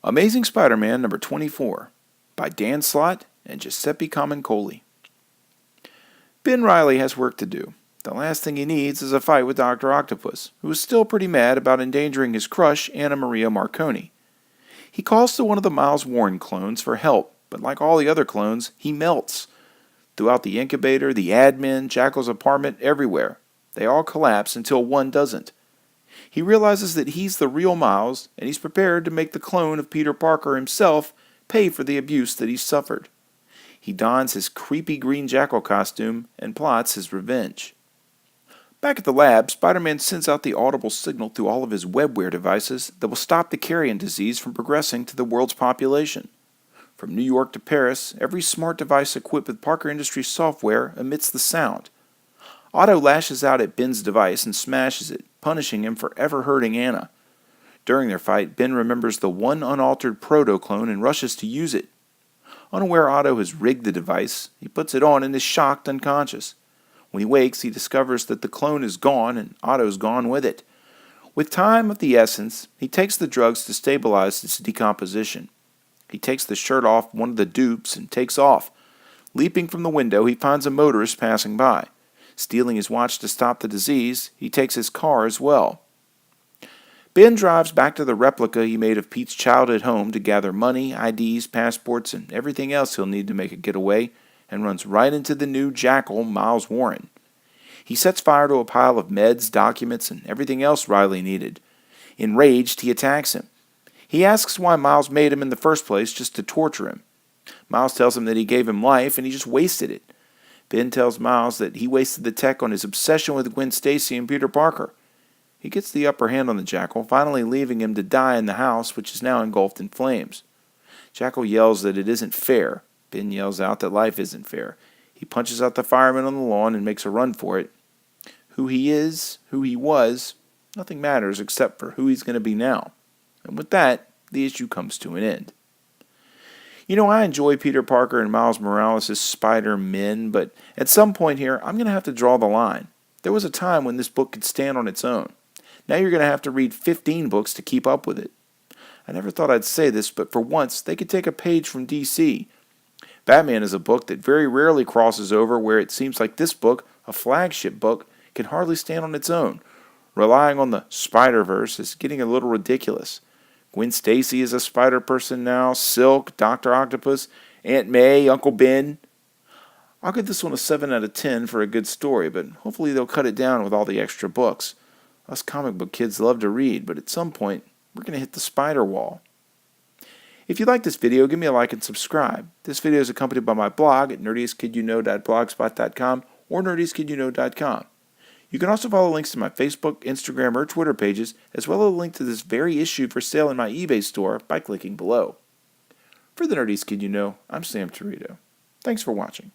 Amazing Spider-Man number 24 by Dan Slott and Giuseppe Camuncoli. Ben Reilly has work to do. The last thing he needs is a fight with Dr. Octopus, who is still pretty mad about endangering his crush, Anna Maria Marconi. He calls to one of the Miles Warren clones for help, but like all the other clones, he melts. Throughout the incubator, the admin, Jackal's apartment, everywhere, they all collapse until one doesn't. He realizes that he's the real Miles, and he's prepared to make the clone of Peter Parker himself pay for the abuse that he suffered. He dons his creepy green Jackal costume and plots his revenge. Back at the lab, Spider-Man sends out the audible signal through all of his webware devices that will stop the carrion disease from progressing to the world's population. From New York to Paris, every smart device equipped with Parker Industries software emits the sound. Otto lashes out at Ben's device and smashes it, punishing him for ever hurting Anna. During their fight, Ben remembers the one unaltered proto-clone and rushes to use it. Unaware Otto has rigged the device, he puts it on and is shocked unconscious. When he wakes, he discovers that the clone is gone and Otto's gone with it. With time of the essence, he takes the drugs to stabilize its decomposition. He takes the shirt off one of the dupes and takes off. Leaping from the window, he finds a motorist passing by. Stealing his watch to stop the disease, he takes his car as well. Ben drives back to the replica he made of Pete's childhood home to gather money, IDs, passports, and everything else he'll need to make a getaway, and runs right into the new Jackal, Miles Warren. He sets fire to a pile of meds, documents, and everything else Reilly needed. Enraged, he attacks him. He asks why Miles made him in the first place just to torture him. Miles tells him that he gave him life and he just wasted it. Ben tells Miles that he wasted the tech on his obsession with Gwen Stacy and Peter Parker. He gets the upper hand on the Jackal, finally leaving him to die in the house, which is now engulfed in flames. Jackal yells that it isn't fair. Ben yells out that life isn't fair. He punches out the fireman on the lawn and makes a run for it. Who he is, who he was, nothing matters except for who he's going to be now. And with that, the issue comes to an end. I enjoy Peter Parker and Miles Morales' Spider-Men, but at some point here, I'm going to have to draw the line. There was a time when this book could stand on its own. Now you're going to have to read 15 books to keep up with it. I never thought I'd say this, but for once, they could take a page from DC. Batman is a book that very rarely crosses over where it seems like this book, a flagship book, can hardly stand on its own. Relying on the Spider-Verse is getting a little ridiculous. Gwen Stacy is a Spider-Person now, Silk, Dr. Octopus, Aunt May, Uncle Ben. I'll give this one a 7 out of 10 for a good story, but hopefully they'll cut it down with all the extra books. Us comic book kids love to read, but at some point, we're going to hit the spider wall. If you like this video, give me a like and subscribe. This video is accompanied by my blog at nerdiestkidyouknow.blogspot.com or nerdiestkidyouknow.com. You can also follow links to my Facebook, Instagram, or Twitter pages, as well as a link to this very issue for sale in my eBay store by clicking below. For the Nerdiest Kid You Know, I'm Sam Torito. Thanks for watching.